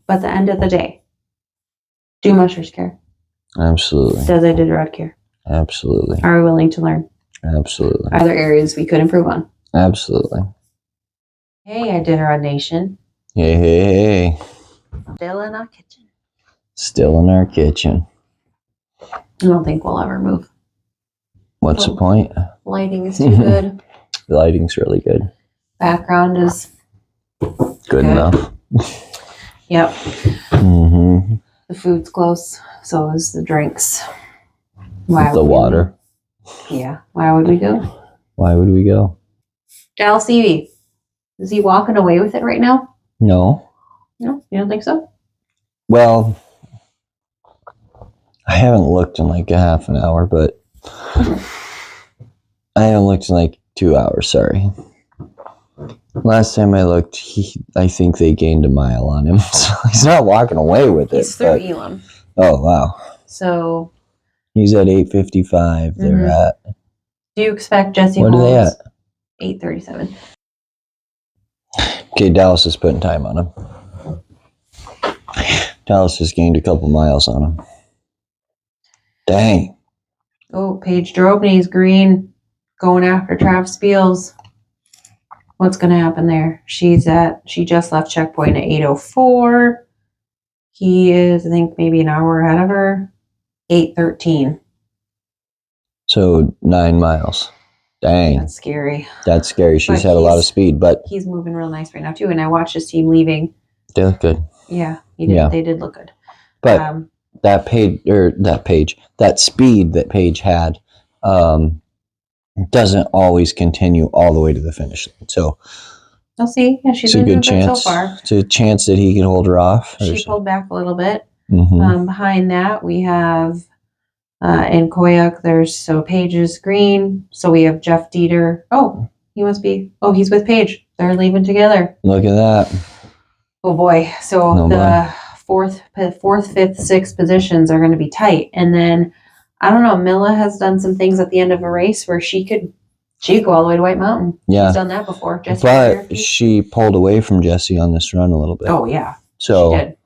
But at the end of the day, do mushers care? Absolutely. Does Iditarod care? Absolutely. Are we willing to learn? Absolutely. Are there areas we could improve on? Absolutely. Hey, Iditarod Nation. Hey, hey, hey. Still in our kitchen. Still in our kitchen. I don't think we'll ever move. What's the point? Lighting is too good. The lighting's really good. Background is Good enough. Yep. Mm-hmm. The food's close. So is the drinks. The water. Yeah. Why would we go? Why would we go? Dallas Evie. Is he walking away with it right now? No. No? You don't think so? Well, I haven't looked in like a half an hour, but I haven't looked in like 2 hours, sorry. Last time I looked, I think they gained a mile on him. So he's not walking away with it. He's through Elam. Oh, wow. So he's at 8:55. They're at. Do you expect Jesse What Holmes? What are they at? 8:37. Okay, Dallas is putting time on him. Dallas has gained a couple miles on him. Dang. Oh, Paige Drobny's green, going after Travis Beals. What's going to happen there? She just left checkpoint at 8:04. He is, I think, maybe an hour ahead of her. 8:13. So 9 miles. Dang. That's scary. That's scary. She's had a lot of speed, but he's moving real nice right now too. And I watched his team leaving. They look good. Yeah, he did. Yeah. They did look good. But that speed that Paige had doesn't always continue all the way to the finish line. So we'll see. Yeah, she's a good chance so far. It's a chance that he can hold her off. She pulled back a little bit. Mm-hmm. Behind that, we have in Koyuk, so Paige is green. So we have Jeff Dieter. Oh, he's with Paige. They're leaving together. Look at that. Oh boy. So fourth, fifth, sixth positions are going to be tight. And then, I don't know, Milla has done some things at the end of a race where she could go all the way to White Mountain. Yeah. She's done that before. Jessie, but she pulled away from Jessie on this run a little bit. Oh, yeah. So, she did.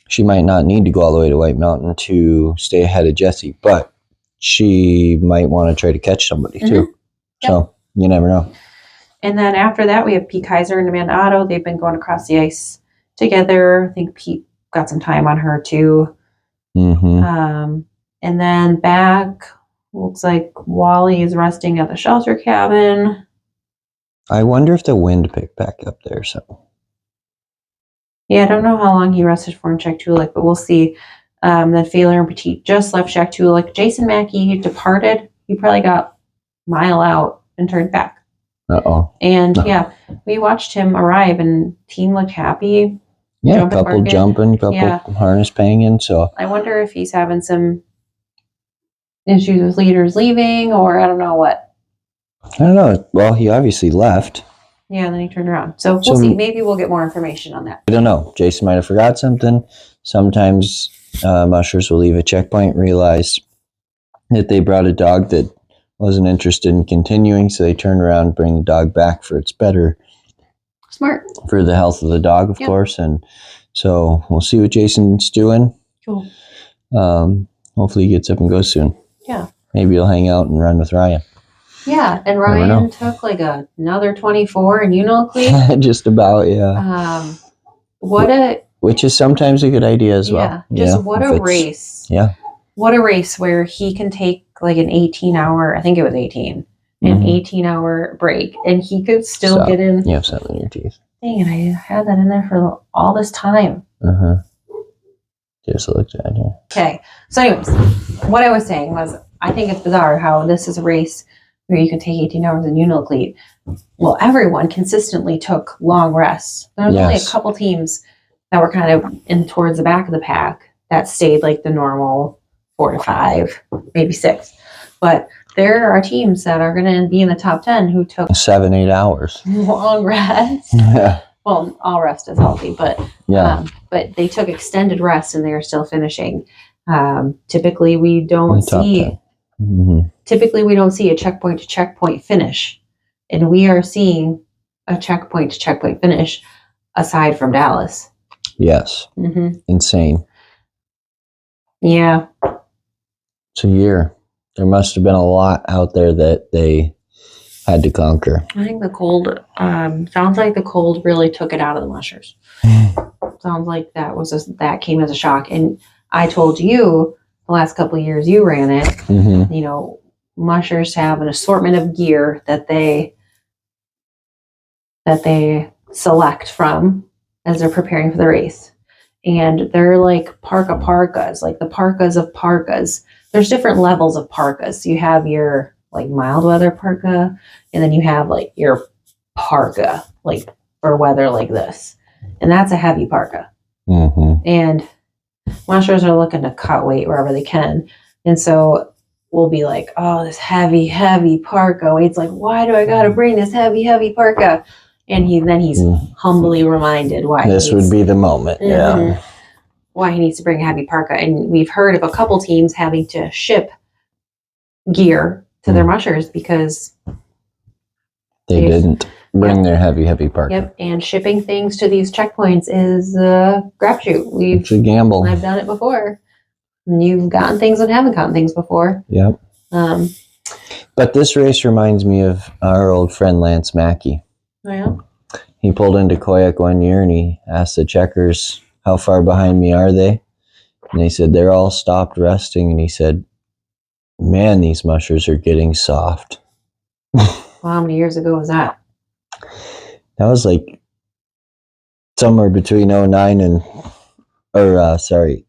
She might not need to go all the way to White Mountain to stay ahead of Jessie, but she might want to try to catch somebody too. Yep. So, you never know. And then after that, we have Pete Kaiser and Amanda Otto. They've been going across the ice together. I think Pete got some time on her too. Mm-hmm. And then back, looks like Wally is resting at the shelter cabin. I wonder if the wind picked back up there. So, yeah, I don't know how long he rested for in Czech Tulik, but we'll see. Then Failer and Petit just left Czech Tulik. Jason Mackey departed. He probably got a mile out and turned back. Uh-oh. And yeah, we watched him arrive and team looked happy. Yeah, couple jumping, couple harness banging. So I wonder if he's having some issues with leaders leaving, or I don't know what. I don't know. Well, he obviously left. Yeah, and then he turned around. So we'll see. Maybe we'll get more information on that. I don't know. Jason might have forgot something. Sometimes mushers will leave a checkpoint, realize that they brought a dog that wasn't interested in continuing, so they turn around, bring the dog back for its better. Smart. For the health of the dog, of course. And so we'll see what Jason's doing. Cool. Hopefully he gets up and goes soon. Yeah. Maybe he'll hang out and run with Ryan. Yeah, and Ryan took like another 24 in Unilcleat. Just about, yeah. Which is sometimes a good idea as well. Yeah, what a race. Yeah. What a race where he can take like an 18-hour, I think it was 18, an 18-hour break, and he could still get in. You have something in your teeth. Dang it, I had that in there for all this time. Uh-huh. Just looked at it. Okay, so anyways, what I was saying was, I think it's bizarre how this is a race where you can take 18 hours in Unilcleat. Well, everyone consistently took long rests. There was only a couple teams that were kind of in towards the back of the pack that stayed like the normal 4 to 5, maybe 6. But there are teams that are going to be in the top 10 who took 7-8 hours long rest. Yeah. Well, all rest is healthy, but but they took extended rest and they are still finishing. Typically, we don't see. Typically, we don't see a checkpoint to checkpoint finish, and we are seeing a checkpoint to checkpoint finish aside from Dallas. Yes. Mm-hmm. Insane. Yeah. It's a year. There must have been a lot out there that they had to conquer. I think the cold, sounds like the cold really took it out of the mushers. Sounds like that came as a shock. And I told you the last couple of years you ran it, Mm-hmm. you know, mushers have an assortment of gear that they select from as they're preparing for the race. And they're like parkas, like the parkas of parkas. There's different levels of parkas. So you have your like mild weather parka, and then you have like your parka, like for weather like this. And that's a heavy parka. Mm-hmm. And mushers are looking to cut weight wherever they can. And so we'll be like, oh, this heavy, heavy parka. Wade's like, why do I got to bring this heavy, heavy parka? And he's humbly reminded why this would be the moment. Mm-hmm. Yeah. Why he needs to bring a heavy parka. And we've heard of a couple teams having to ship gear to their mushers because they didn't bring their heavy parka. Yep. And shipping things to these checkpoints is a crapshoot. It's a gamble. I've done it before. You've gotten things and haven't gotten things before. Yep. But this race reminds me of our old friend Lance Mackey. Oh, yeah? He pulled into Koyak one year and he asked the checkers, how far behind me are they? And they said, they're all stopped resting. And he said, man, these mushers are getting soft. Well, how many years ago was that? That was like somewhere between 09 and, 07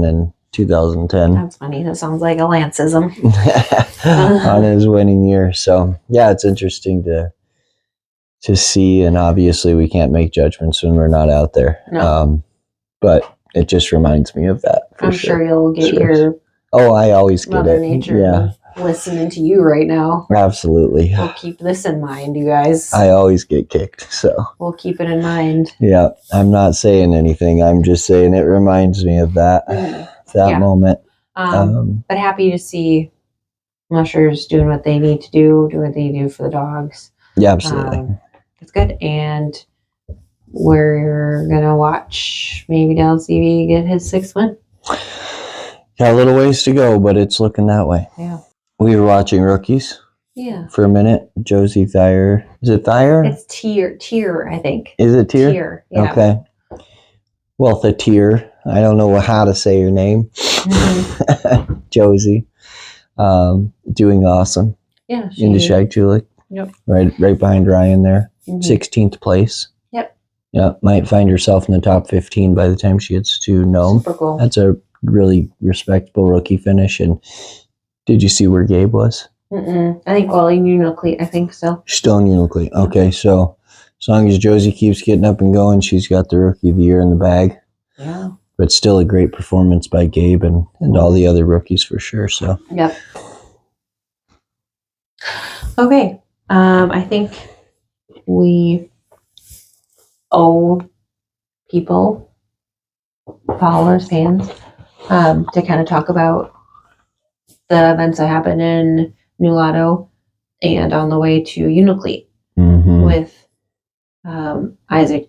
and 2010. That's funny. That sounds like a Lanceism. On his winning year. So yeah, it's interesting to see, and obviously we can't make judgments when we're not out there. No. But it just reminds me of that. I'm sure you'll get your I always get Mother it. Nature listening to you right now. Absolutely. We'll keep this in mind, you guys. I always get kicked, so we'll keep it in mind. Yeah, I'm not saying anything. I'm just saying it reminds me of that moment. But happy to see mushers doing what they need to do, doing what they do for the dogs. Yeah, absolutely. It's good. And we're going to watch maybe LCV get his 6th win. Got a little ways to go, but it's looking that way. Yeah. We were watching Rookies. Yeah. For a minute. Josie Thayer. Is it Thayer? It's Tier, I think. Is it Tier? Tier, yeah. Okay. Well, the Tier. I don't know how to say your name. Mm-hmm. Josie. Doing awesome. Yeah. In the Shag Tulik. Yep. Right behind Ryan there. Mm-hmm. 16th place. Yep. Yeah. Might find herself in the top 15 by the time she gets to Nome. Super cool. That's a really respectable rookie finish. And did you see where Gabe was? I think in Unilcleat, I think so. Still in Unilcleat. Okay, so as long as Josie keeps getting up and going, she's got the Rookie of the Year in the bag. Yeah. But still a great performance by Gabe and all the other rookies for sure. So. Yep. Okay. I think we owe people, followers, fans, to kind of talk about the events that happened in New Lotto and on the way to Unilcleat with Isaac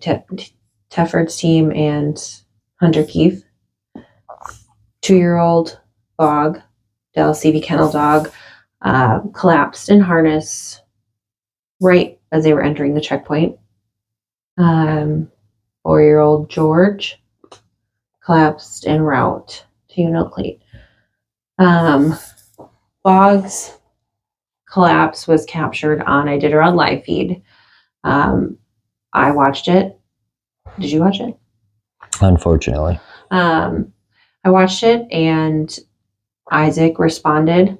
Tefford's team and Hunter Keefe. 2-year-old Bog, Dallas CV Kennel Dog, collapsed in harness right as they were entering the checkpoint. 4-year-old George collapsed en route to Unilcleat. Bog's collapse was captured on Iditarod live feed. I watched it. Did you watch it? Unfortunately. I watched it and Isaac responded.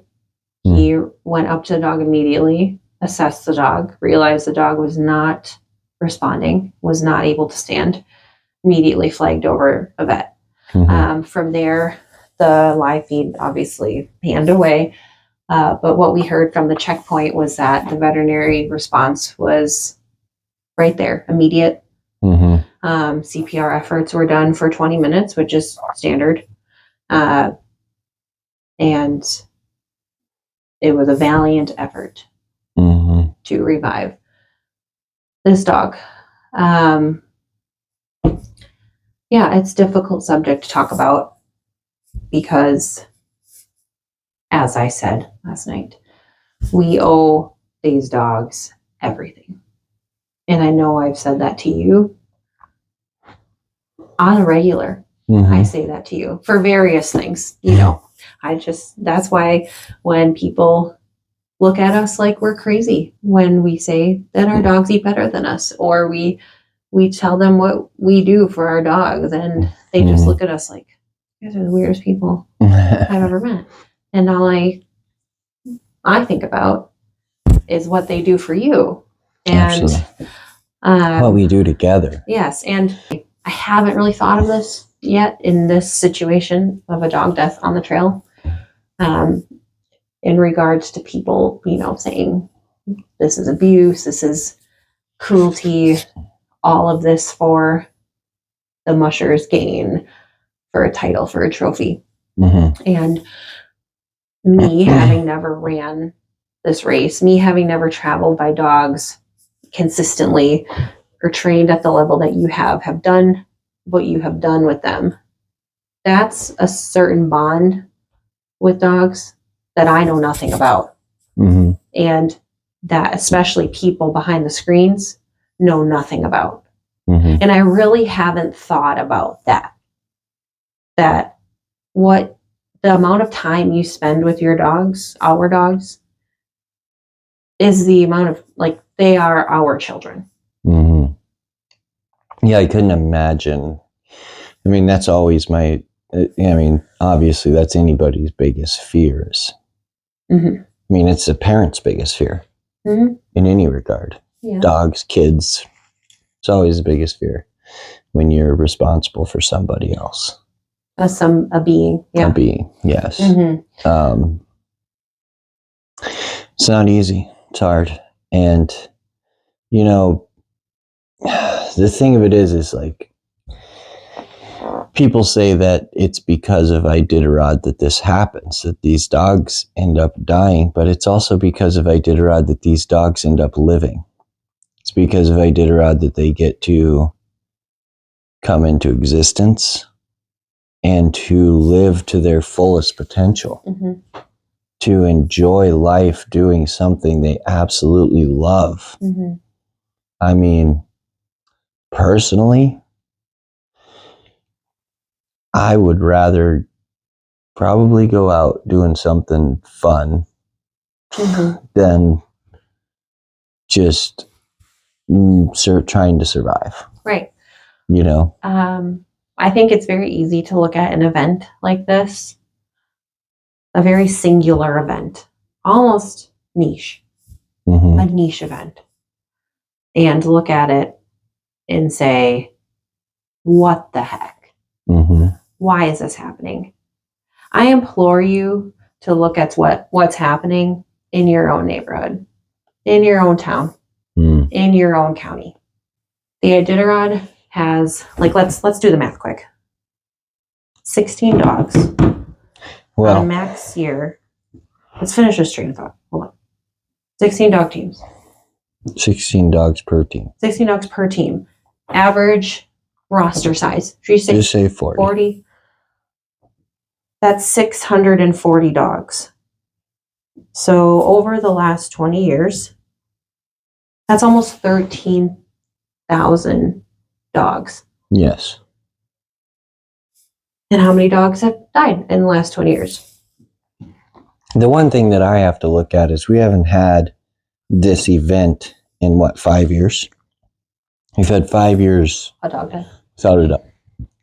He went up to the dog immediately, assessed the dog, realized the dog was not responding, was not able to stand, immediately flagged over a vet. From there, the live feed obviously panned away. But what we heard from the checkpoint was that the veterinary response was right there, immediate. CPR efforts were done for 20 minutes, which is standard. And it was a valiant effort to revive this dog. Yeah, it's a difficult subject to talk about because, as I said last night, we owe these dogs everything. And I know I've said that to you on a regular. I say that to you for various things, you know. That's why when people look at us like we're crazy when we say that our dogs eat better than us, or we tell them what we do for our dogs, and they just look at us like, you guys are the weirdest people I've ever met. And all I think about is what they do for you. And what we do together. Yes. And I haven't really thought of this yet in this situation of a dog death on the trail. In regards to people, you know, saying this is abuse, this is cruelty, all of this for the mushers' gain, for a title, for a trophy. And me having never ran this race, me having never traveled by dogs consistently or trained at the level that you have done what you have done with them, that's a certain bond with dogs that I know nothing about. And that especially people behind the screens know nothing about. And I really haven't thought about that what the amount of time you spend with your dogs, our dogs, is the amount of, like, they are our children. Yeah, I couldn't imagine. I mean, that's always I mean, obviously that's anybody's biggest fears. I mean, it's a parent's biggest fear in any regard. Dogs, kids, it's always the biggest fear when you're responsible for somebody else. A being. Yeah. A being, yes. It's not easy. It's hard. And, you know, the thing of it is like, people say that it's because of Iditarod that this happens, that these dogs end up dying, but it's also because of Iditarod that these dogs end up living. It's because of Iditarod that they get to come into existence and to live to their fullest potential, to enjoy life doing something they absolutely love. I mean, personally, I would rather probably go out doing something fun than just trying to survive. Right. You know? I think it's very easy to look at an event like this, a very singular event, almost niche, a niche event, and look at it and say, what the heck? Why is this happening? I implore you to look at what's happening in your own neighborhood, in your own town, in your own county. The Iditarod has, like, let's do the math quick. 16 dogs. On a max year. Let's finish this train of thought. Hold on. 16 dog teams. 16 dogs per team. 16 dogs per team. Average roster size. Just say 40. 40. That's 640 dogs. So over the last 20 years, that's almost 13,000 dogs. Yes. And how many dogs have died in the last 20 years? The one thing that I have to look at is we haven't had this event in 5 years? We've had 5 years A dog death.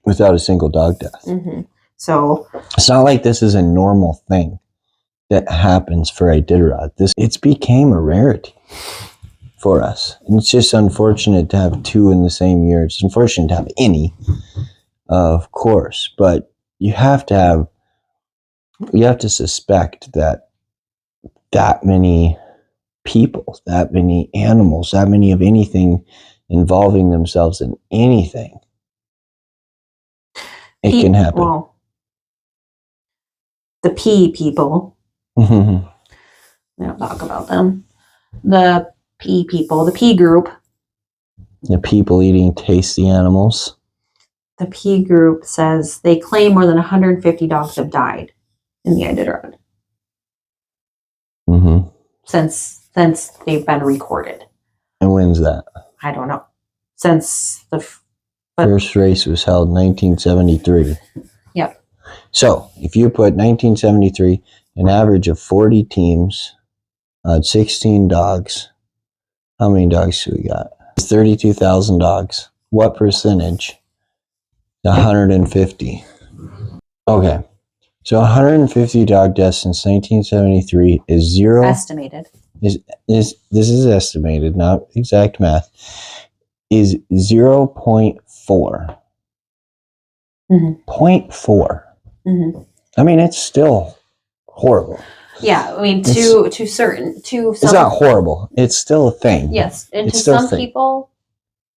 without a single dog death. So it's not like this is a normal thing that happens for Iditarod. It's became a rarity for us. And it's just unfortunate to have 2 in the same year. It's unfortunate to have any, of course, but you have to suspect that many people, that many animals, that many of anything involving themselves in anything, it can happen. Well, the P people, we don't talk about them. The P people, the P group, The people eating tasty animals. The P group says they claim more than 150 dogs have died in the Iditarod since they've been recorded. And when's that? I don't know. Since the first race was held in 1973. Yep. So if you put 1973, an average of 40 teams on 16 dogs, how many dogs do we got? 32,000 dogs. What percentage? 150. Okay. So 150 dog deaths since 1973 is zero. Estimated. This is estimated, not exact math. Is 0.4. 0.4. I mean, it's still horrible. Yeah, I mean, to some. It's not horrible. It's still a thing. Yes, and to some people,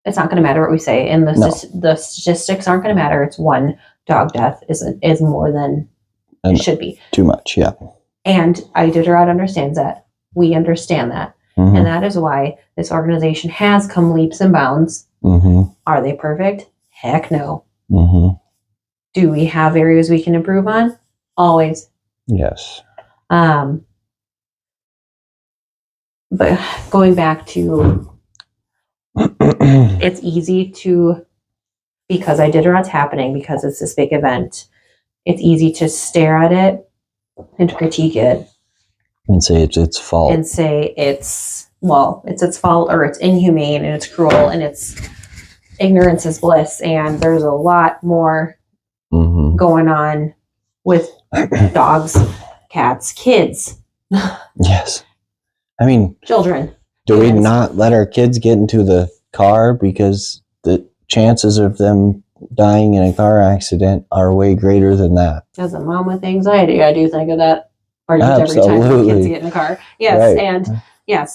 it's not going to matter what we say, and the statistics aren't going to matter. It's one dog death is more than it should be. Too much, yeah. And Iditarod understands that. We understand that, and that is why this organization has come leaps and bounds. Are they perfect? Heck no. Do we have areas we can improve on? Always. Yes. But going back to, it's easy to, because Iditarod's happening, because it's this big event, it's easy to stare at it and to critique it. And say it's its fault. And say it's its fault, or it's inhumane, and it's cruel, and it's ignorance is bliss, and there's a lot more going on with dogs, cats, kids. Yes. I mean, children. Do we not let our kids get into the car because the chances of them dying in a car accident are way greater than that? As a mom with anxiety, I do think of that every time my kids get in the car. Yes, right.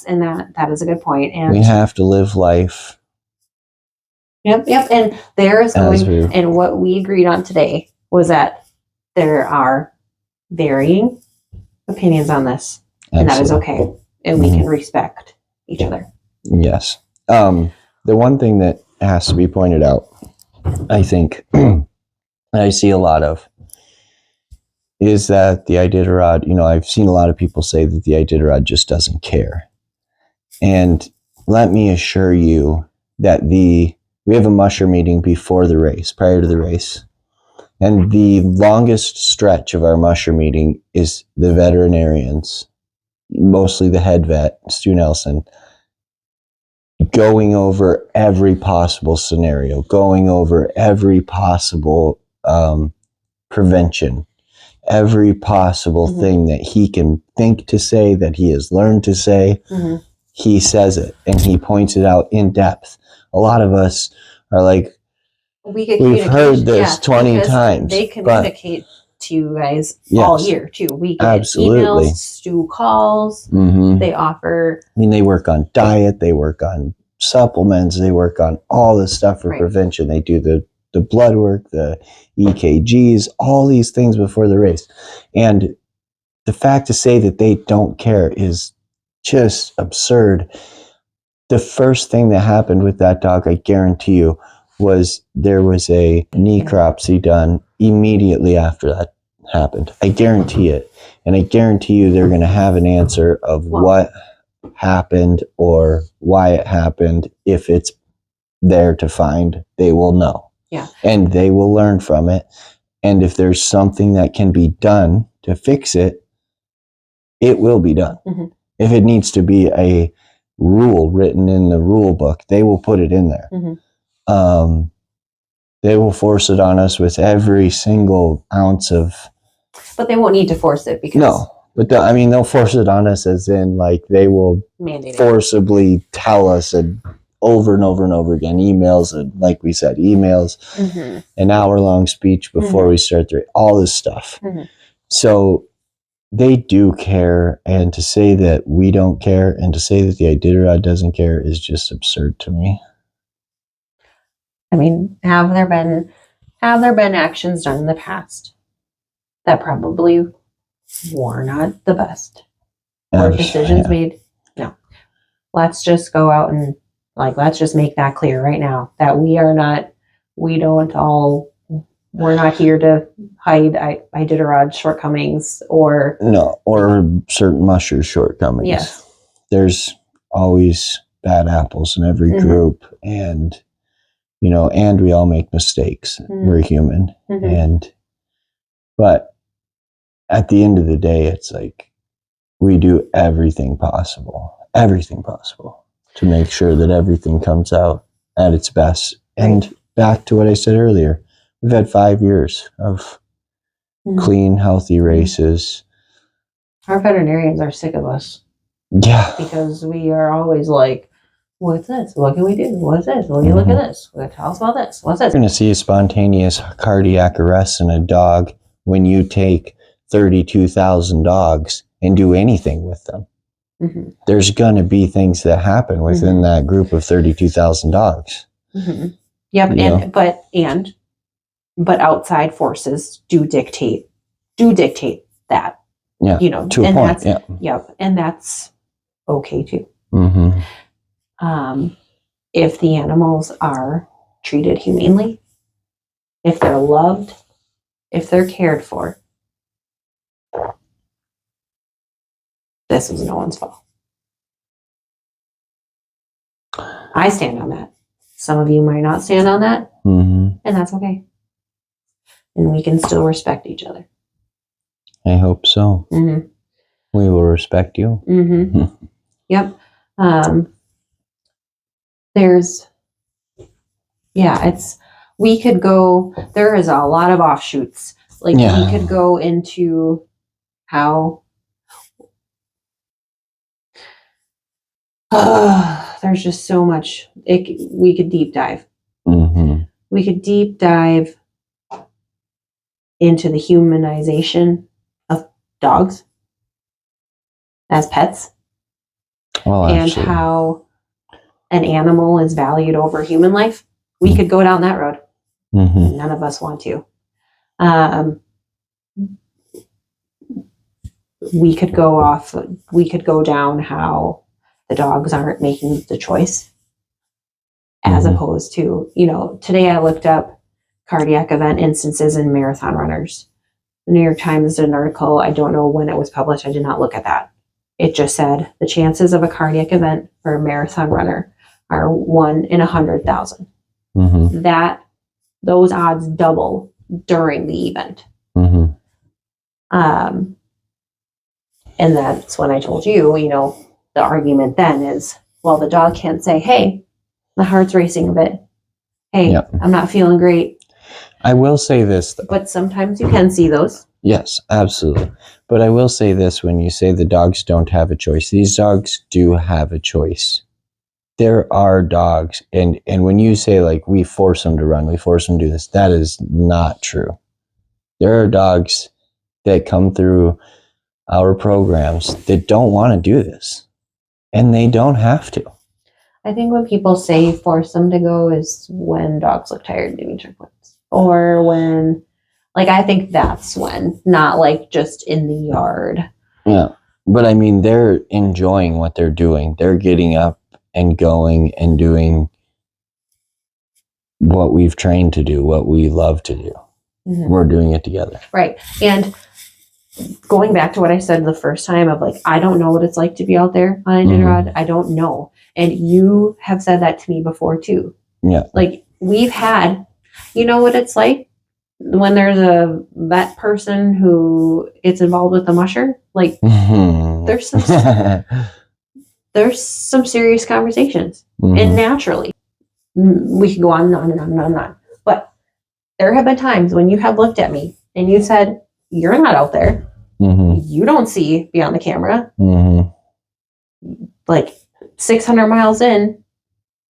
and that is a good point. And we have to live life. Yep. And there is going, and what we agreed on today was that there are varying opinions on this, and that is okay, and we can respect each other. Yes. The one thing that has to be pointed out, I think, I see a lot of, is that the Iditarod, I've seen a lot of people say that the Iditarod just doesn't care. And let me assure you that we have a musher meeting before the race, prior to the race. And the longest stretch of our musher meeting is the veterinarians, mostly the head vet, Stu Nelson, going over every possible scenario, going over every possible prevention, every possible thing that he can think to say, that he has learned to say. He says it, and he points it out in depth. A lot of us are like, we've heard this 20 times. They communicate to you guys all year, too. We get emails, Stu calls. They offer... I mean, they work on diet. They work on supplements. They work on all this stuff for prevention. They do the blood work, the EKGs, all these things before the race. And the fact to say that they don't care is just absurd. The first thing that happened with that dog, I guarantee you, was there was a necropsy done immediately after that happened. I guarantee it. And I guarantee you they're going to have an answer of what happened or why it happened. If it's there to find, they will know. Yeah. And they will learn from it. And if there's something that can be done to fix it, it will be done. If it needs to be a rule written in the rule book, they will put it in there. They will force it on us with every single ounce of... But they won't need to force it because... No, but they'll force it on us as in, like, they will forcibly tell us over and over and over again. Emails, and like we said, an hour-long speech before we start all this stuff. So they do care, and to say that we don't care and to say that the Iditarod doesn't care is just absurd to me. I mean, have there been actions done in the past that probably were not the best? Or decisions made? No. Let's just go out and Like, let's just make that clear right now that we're not here to hide Iditarod shortcomings or certain mushers shortcomings. Yes. There's always bad apples in every group, and and we all make mistakes. We're human, but at the end of the day, it's like we do everything possible to make sure that everything comes out at its best. And back to what I said earlier, we've had 5 years of clean, healthy races. Our veterinarians are sick of us. Yeah. Because we are always like, what's this? What can we do? What's this? Will you look at this? Tell us about this. What's this? You're going to see a spontaneous cardiac arrest in a dog when you take 32,000 dogs and do anything with them. There's going to be things that happen within that group of 32,000 dogs. Yep. But outside forces do dictate that. Yeah. To a point. Yep. And that's okay too. If the animals are treated humanely, if they're loved, if they're cared for, this was no one's fault. I stand on that. Some of you might not stand on that, and that's okay. And we can still respect each other. I hope so. We will respect you. Yep. We could go, there is a lot of offshoots. Like we could go into how, there's just so much, we could deep dive. We could deep dive into the humanization of dogs as pets. And how an animal is valued over human life. We could go down that road. None of us want to. We could go down how the dogs aren't making the choice, as opposed to, today I looked up cardiac event instances in marathon runners. The New York Times did an article. I don't know when it was published. I did not look at that. It just said the chances of a cardiac event for a marathon runner are 1 in 100,000. Those odds double during the event. And that's when I told you, the argument then is, well, the dog can't say, hey, my heart's racing a bit. Hey, I'm not feeling great. I will say this, though. But sometimes you can see those. Yes, absolutely. But I will say this, when you say the dogs don't have a choice, these dogs do have a choice. There are dogs, and when you say, like, we force them to run, we force them to do this, that is not true. There are dogs that come through our programs that don't want to do this, and they don't have to. I think when people say force them to go is when dogs look tired doing checkpoints, or when, like, I think that's when, not like just in the yard. Yeah, but I mean, they're enjoying what they're doing. They're getting up and going and doing what we've trained to do, what we love to do. We're doing it together. Right. And going back to what I said the first time of, like, I don't know what it's like to be out there on Iditarod. I don't know. And you have said that to me before too. Yeah. Like, we've had, you know what it's like when there's a vet person who gets involved with the musher? Like, there's some serious conversations. And naturally, we can go on and on and on and on and on. But there have been times when you have looked at me and you said, you're not out there. You don't see beyond the camera. Like 600 miles in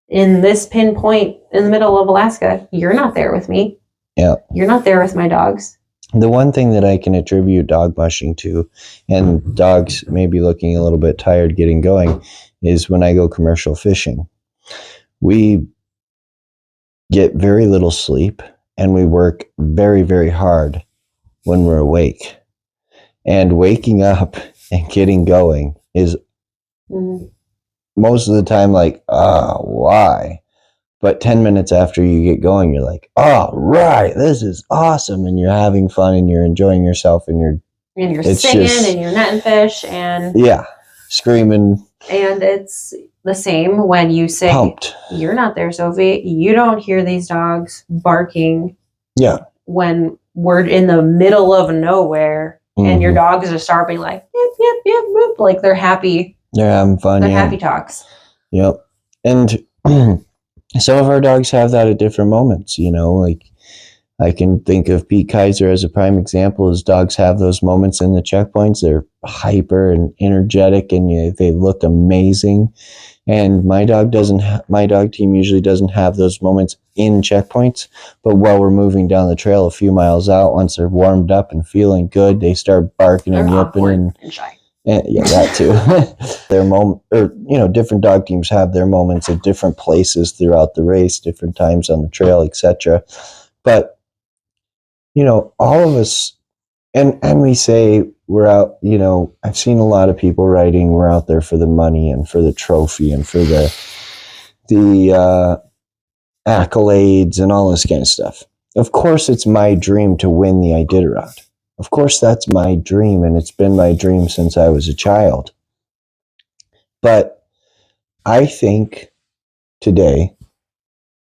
this pinpoint in the middle of Alaska, you're not there with me. Yeah. You're not there with my dogs. The one thing that I can attribute dog mushing to, and dogs maybe looking a little bit tired getting going, is when I go commercial fishing. We get very little sleep, and we work very, very hard when we're awake. And waking up and getting going is most of the time like, why? But 10 minutes after you get going, you're like, oh, right, this is awesome. And you're having fun and you're enjoying yourself and you're singing and you're netting fish and screaming. And it's the same when you say, pumped. You're not there, Sophie. You don't hear these dogs barking. Yeah. When we're in the middle of nowhere and your dogs are starting like, yip, yip, yip, yip, like they're happy. They're having fun. They're happy talks. Yep. And some of our dogs have that at different moments, you know, like I can think of Pete Kaiser as a prime example. His dogs have those moments in the checkpoints. They're hyper and energetic and they look amazing. And my dog team usually doesn't have those moments in checkpoints, but while we're moving down the trail a few miles out, once they're warmed up and feeling good, they start barking and yipping and shy. Yeah, that too. Their moment, or different dog teams have their moments at different places throughout the race, different times on the trail, etc. But all of us, and we say we're out. I've seen a lot of people writing, we're out there for the money and for the trophy and for the accolades and all this kind of stuff. Of course, it's my dream to win the Iditarod. Of course, that's my dream, and it's been my dream since I was a child. But I think today,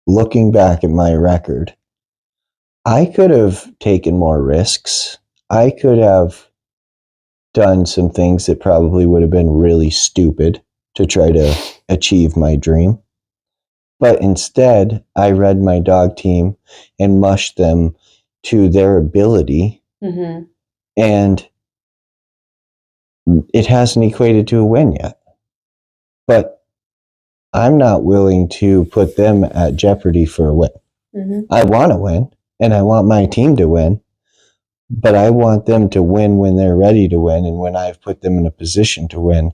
looking back at my record, I could have taken more risks. I could have done some things that probably would have been really stupid to try to achieve my dream. But instead, I read my dog team and mushed them to their ability. Mm-hmm. And it hasn't equated to a win yet. But I'm not willing to put them at jeopardy for a win. Mm-hmm. I want to win, and I want my team to win, but I want them to win when they're ready to win and when I've put them in a position to win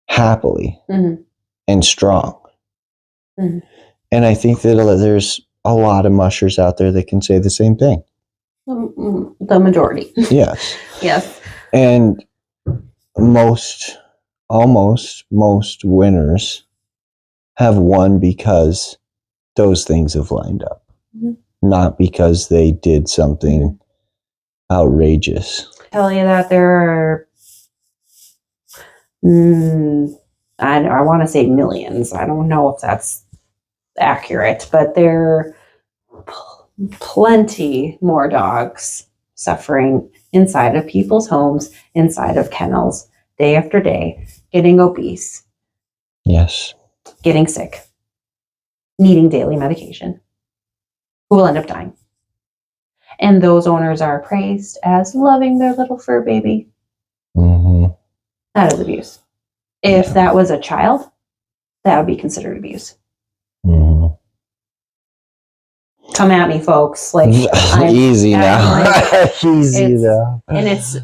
happily and strong. Mm-hmm. And I think that there's a lot of mushers out there that can say the same thing. The majority. Yes. Yes. And almost most winners have won because those things have lined up, not because they did something outrageous. I tell you that there are, I want to say millions. I don't know if that's accurate, but there are plenty more dogs suffering inside of people's homes, inside of kennels, day after day, getting obese. Yes. Getting sick, needing daily medication, who will end up dying. And those owners are praised as loving their little fur baby. Mm-hmm. That is abuse. If that was a child, that would be considered abuse. Mm-hmm. Come at me, folks. Like easy now. Like, easy now. And it's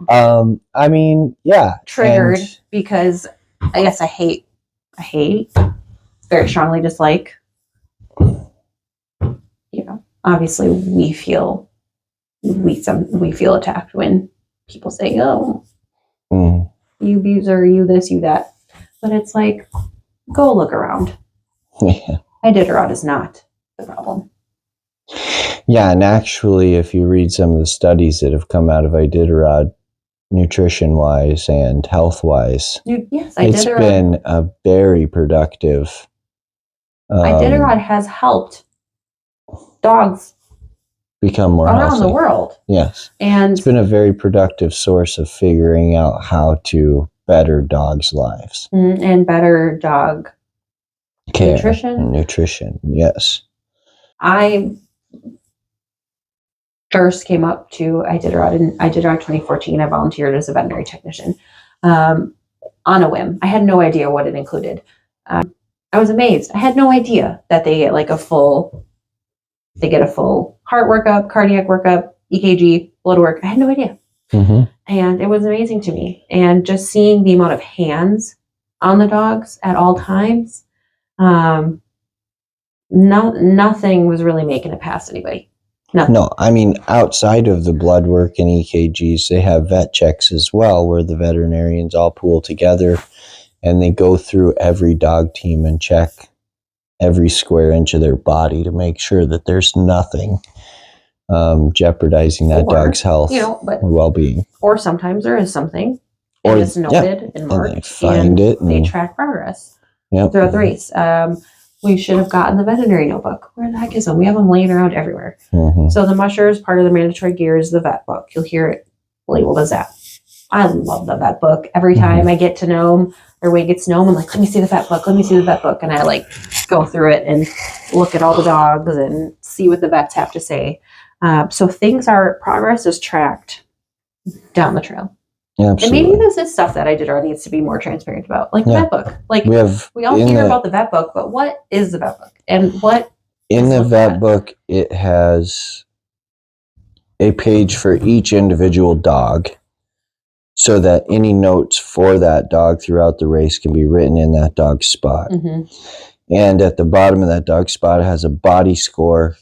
I mean, yeah. Triggered because I guess I hate, very strongly dislike. Obviously we feel attacked when people say, "Oh, you abuser, you this, you that." But it's like, go look around. Yeah. Iditarod is not the problem. Yeah, and actually, if you read some of the studies that have come out of Iditarod, nutrition-wise and health-wise, yes, it's been a very productive. Iditarod has helped dogs become more around healthy. The world. Yes, and it's been a very productive source of figuring out how to better dogs' lives and better dog care, nutrition. Yes, I first came up to Iditarod in 2014. I volunteered as a veterinary technician on a whim. I had no idea what it included. I was amazed. I had no idea that they get like a full heart workup, cardiac workup, EKG, blood work. I had no idea. Mm-hmm. And it was amazing to me. And just seeing the amount of hands on the dogs at all times, nothing was really making it past anybody. Nothing. No, I mean, outside of the blood work and EKGs, they have vet checks as well, where the veterinarians all pool together and they go through every dog team and check every square inch of their body to make sure that there's nothing jeopardizing that dog's health or well-being. Or sometimes there is something, and it's noted and marked, and they find it, and they track progress throughout the race. We should have gotten the veterinary notebook. Where the heck is them? We have them laying around everywhere. So the mushers, part of the mandatory gear is the Vetbook. You'll hear it labeled as that. I love the Vetbook. Every time I get to know them, or Wade gets to know them, I'm like, let me see the Vetbook. Let me see the Vetbook. And I like go through it and look at all the dogs and see what the vets have to say. So progress is tracked down the trail. Absolutely. And maybe this is stuff that Iditarod needs to be more transparent about, like the Vetbook. Like we all hear about the Vetbook, but what is the Vetbook? And what in the Vetbook? It has a page for each individual dog, so that any notes for that dog throughout the race can be written in that dog's spot. And at the bottom of that dog spot, it has a body score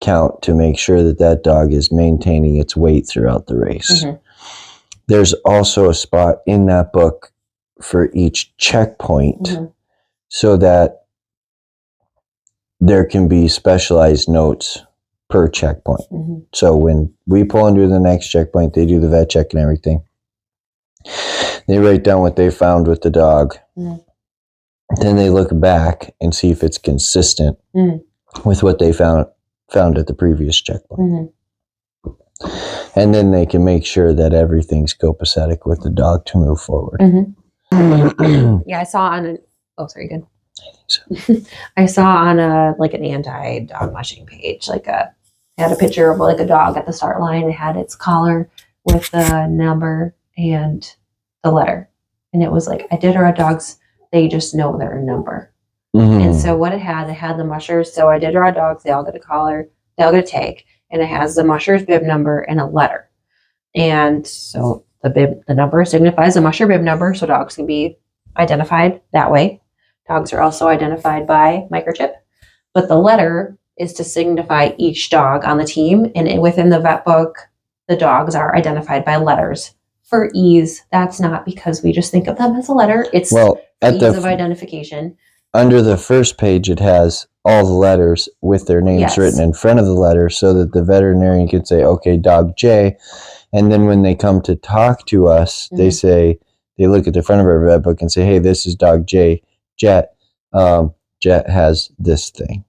count to make sure that that dog is maintaining its weight throughout the race. There's also a spot in that book for each checkpoint, so that there can be specialized notes per checkpoint. So when we pull into the next checkpoint, they do the vet check and everything. They write down what they found with the dog. Then they look back and see if it's consistent with what they found at the previous checkpoint. And then they can make sure that everything's copacetic with the dog to move forward. I saw on good. I saw on an anti-dog mushing page, had a picture of a dog at the start line. It had its collar with the number and the letter, and it was like Iditarod dogs, they just know their number. And so what it had the mushers. So Iditarod dogs, they all get a collar, they all get a tag, and it has the musher's bib number and a letter. And so the number signifies the musher bib number, so dogs can be identified that way. Dogs are also identified by microchip, but the letter is to signify each dog on the team. And within the Vetbook, the dogs are identified by letters for ease. That's not because we just think of them as a letter. It's ease of identification. Under the first page, it has all the letters with their names written in front of the letter, so that the veterinarian can say, okay, dog J. And then when they come to talk to us, they look at the front of our Vetbook and say, hey, this is dog J. Jet. Jet has this thing.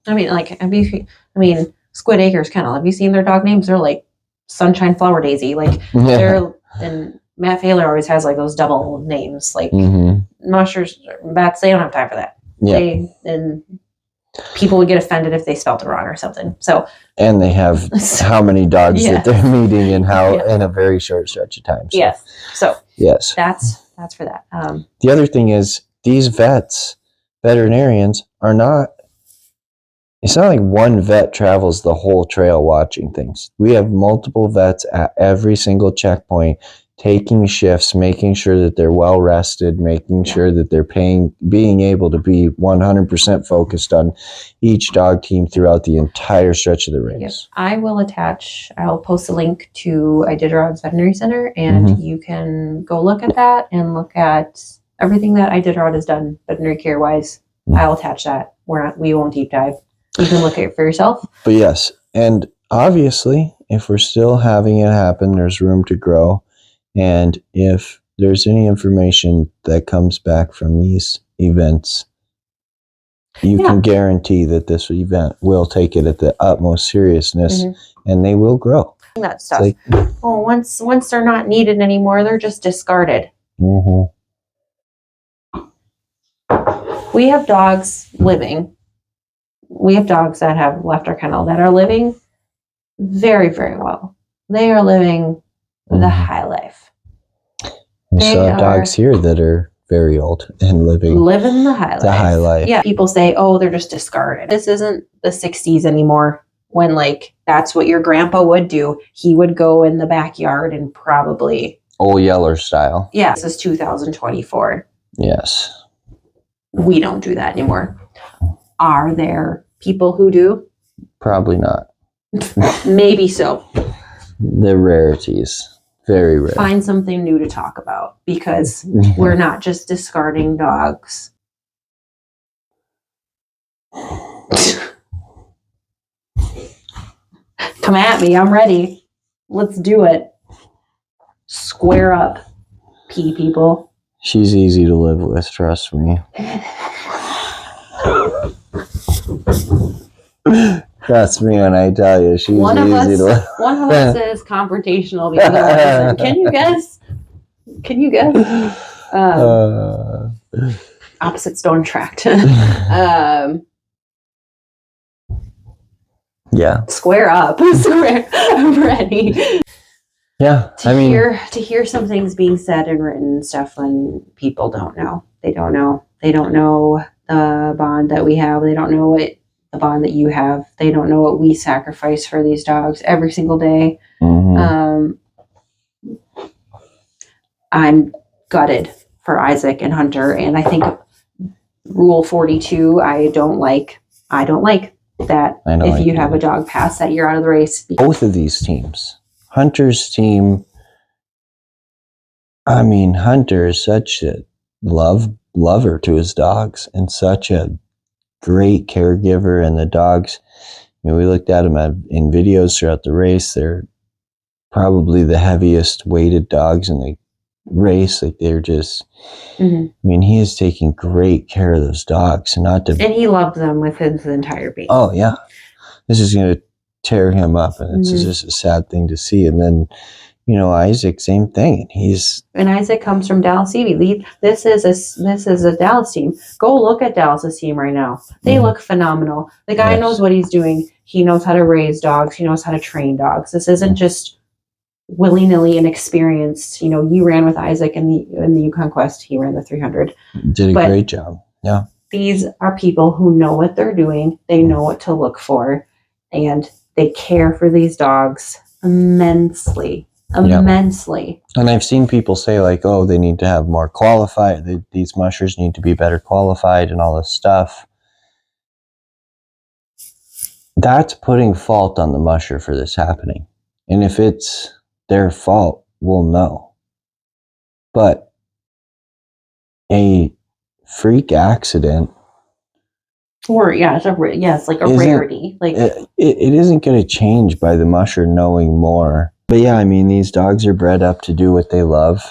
Squid Acres Kennel. Have you seen their dog names? They're like Sunshine Flower Daisy. And Matt Failer always has those double names. Mushers, bats, they don't have time for that. And people would get offended if they spelled it wrong or something. And they have how many dogs that they're meeting and how in a very short stretch of time. So. That's for that. The other thing is, these veterinarians are not, it's not like one vet travels the whole trail watching things. We have multiple vets at every single checkpoint, taking shifts, making sure that they're well rested, making sure that they're being able to be 100% focused on each dog team throughout the entire stretch of the race. I'll post a link to Iditarod's Veterinary Center, and you can go look at that and look at everything that Iditarod has done veterinary care wise. I'll attach that. We won't deep dive. You can look at it for yourself. But yes, and obviously, if we're still having it happen, there's room to grow. And if there's any information that comes back from these events, you can guarantee that this event will take it at the utmost seriousness, and they will grow. That stuff. Once they're not needed anymore, they're just discarded. We have dogs living. We have dogs that have left our kennel that are living very, very well. They are living the high life. We still have dogs here that are very old and living the high life. Yeah, people say, oh, they're just discarded. This isn't the 60s anymore, when that's what your grandpa would do. He would go in the backyard and probably... Old Yeller style. Yeah, this is 2024. Yes. We don't do that anymore. Are there people who do? Probably not. Maybe so. The Rarities Very rare. Find something new to talk about, because we're not just discarding dogs. Come at me. I'm ready. Let's do it. Square up, pea people. She's easy to live with, trust me. Trust me when I tell you, she's One of easy us, to live. one of us is confrontational, the other one isn't. Can you guess? Can you guess? Opposites don't attract. Yeah. Square up. Square. I'm ready. Yeah. To hear some things being said and written and stuff when people don't know. They don't know. They don't know the bond that we have. They don't know what the bond that you have. They don't know what we sacrifice for these dogs every single day. Mm-hmm. I'm gutted for Isaac and Hunter, and I think Rule 42, I don't like that. If you have a dog pass that, you're out of the race. Both of these teams. Hunter's team, I mean, Hunter is such a lover to his dogs and such a great caregiver, and the dogs, you know, we looked at them in videos throughout the race. They're probably the heaviest weighted dogs in the race. Like, they're just, I mean, he is taking great care of those dogs, and he loved them with his entire being. Oh yeah, this is going to tear him up, and it's just a sad thing to see. And then, you know, Isaac, same thing. And Isaac comes from Dallas TV. This is a Dallas team. Go look at Dallas's team right now. They look phenomenal. The guy knows what he's doing. He knows how to raise dogs. He knows how to train dogs. This isn't just willy-nilly inexperienced. You know, you ran with Isaac in the Yukon Quest. He ran the 300. Did a great job. Yeah. These are people who know what they're doing. They know what to look for, and they care for these dogs immensely. Immensely. And I've seen people say, like, oh, they need to have more qualified, these mushers need to be better qualified and all this stuff. That's putting fault on the musher for this happening. And if it's their fault, we'll know. But a freak accident, or it's like a rarity. Like it isn't going to change by the musher knowing more. But yeah, I mean, these dogs are bred up to do what they love.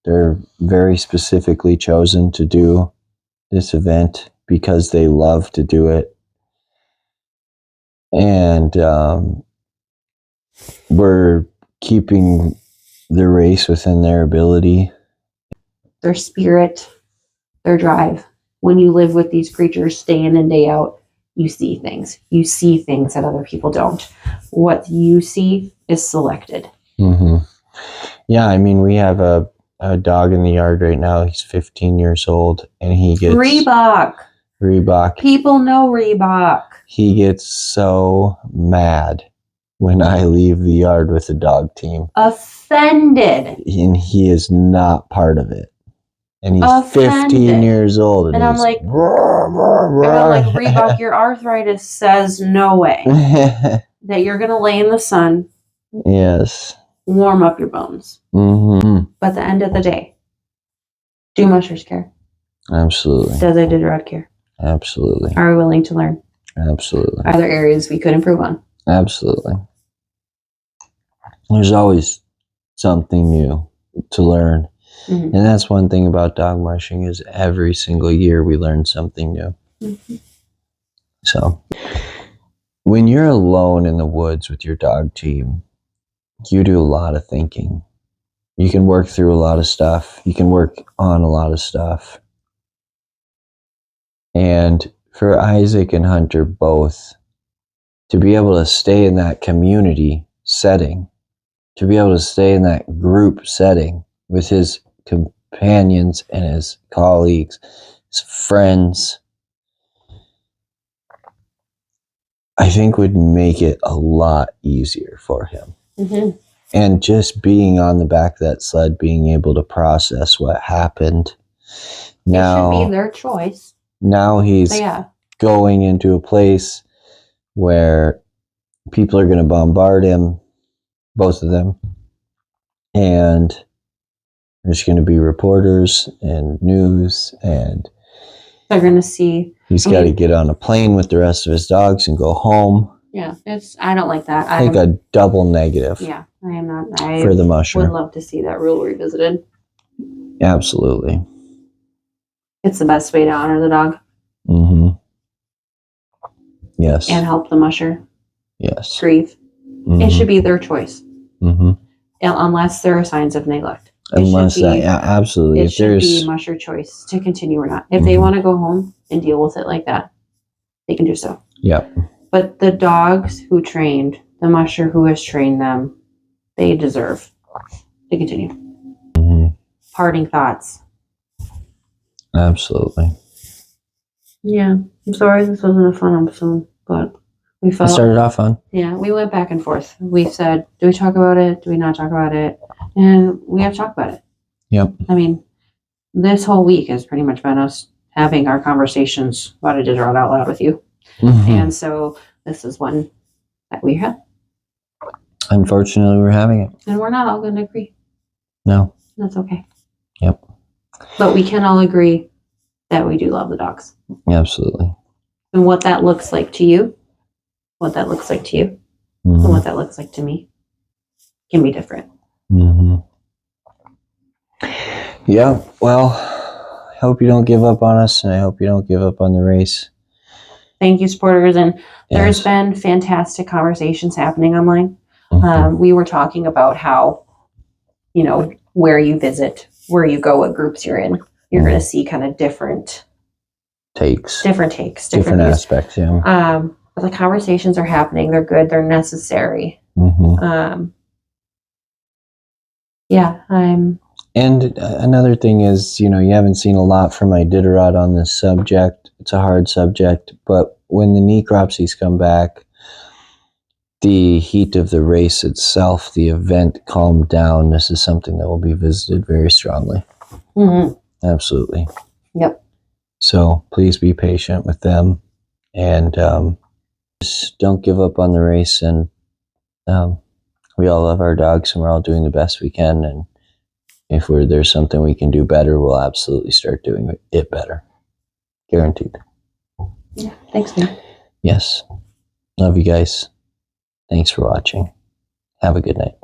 They're very specifically chosen to do this event because they love to do it. And we're keeping the race within their ability. Their spirit, their drive. When you live with these creatures day in and day out, you see things. You see things that other people don't. What you see is selected. Mm-hmm. Yeah, I mean, we have a dog in the yard right now. He's 15 years old, and he gets... Reebok. People know Reebok. He gets so mad when I leave the yard with the dog team. Offended. And he is not part of it. And he's 15 years old. And I'm like, Reebok, your arthritis says no way that you're going to lay in the sun. Yes. Warm up your bones. Mm-hmm. But at the end of the day, do mushers care? Absolutely. Does Iditarod care? Absolutely. Are we willing to learn? Absolutely. Are there areas we could improve on? Absolutely. There's always something new to learn. Mm-hmm. And that's one thing about dog mushing, is every single year we learn something new. Mm-hmm. So when you're alone in the woods with your dog team, you do a lot of thinking. You can work through a lot of stuff. You can work on a lot of stuff. And for Isaac and Hunter both, to be able to stay in that community setting, to be able to stay in that group setting with his companions and his colleagues, his friends, I think would make it a lot easier for him. Mm-hmm. And just being on the back of that sled, being able to process what happened. Now, it should be their choice. Now he's going into a place where people are going to bombard him, both of them. And there's going to be reporters and news, and they're going to see. He's got to get on a plane with the rest of his dogs and go home. Yeah, I don't like that. I think a double negative. Yeah, I am not. For the musher. Would love to see that rule revisited. Absolutely. It's the best way to honor the dog. Mm-hmm. Yes. And help the musher. Yes. Grieve. Mm-hmm. It should be their choice. Mm-hmm. Unless there are signs of neglect. Absolutely. It should be musher choice to continue or not. If they want to go home and deal with it like that, they can do so. Yep. But the dogs who trained, the musher who has trained them, they deserve to continue. Mm-hmm. Parting thoughts. Absolutely. Yeah. I'm sorry this wasn't a fun episode, but we felt... It started off fun. Yeah, we went back and forth. We said, do we talk about it? Do we not talk about it? And we have to talk about it. Yep. I mean, this whole week has pretty much been us having our conversations about Iditarod out loud with you. Mm-hmm. And so this is one that we had. Unfortunately, we're having it. And we're not all going to agree. No. That's okay. Yep. But we can all agree that we do love the dogs. Absolutely. And what that looks like to you, what that looks like to you, and what that looks like to me can be different. Mm-hmm. Yeah, well, I hope you don't give up on us, and I hope you don't give up on the race. Thank you, supporters. And there's been fantastic conversations happening online. Mm-hmm. We were talking about how, where you visit, where you go, what groups you're in, you're going to see kind of different takes, different aspects. Yeah. But the conversations are happening. They're good. They're necessary. Mm-hmm. And another thing is, you haven't seen a lot from Iditarod on this subject. It's a hard subject, but when the necropsies come back, the heat of the race itself, the event calmed down. This is something that will be visited very strongly. Mm-hmm. Absolutely. Yep. So please be patient with them, and just don't give up on the race. And we all love our dogs, and we're all doing the best we can. And if there's something we can do better, we'll absolutely start doing it better. Guaranteed. Yeah. Thanks, man. Yes. Love you guys. Thanks for watching. Have a good night.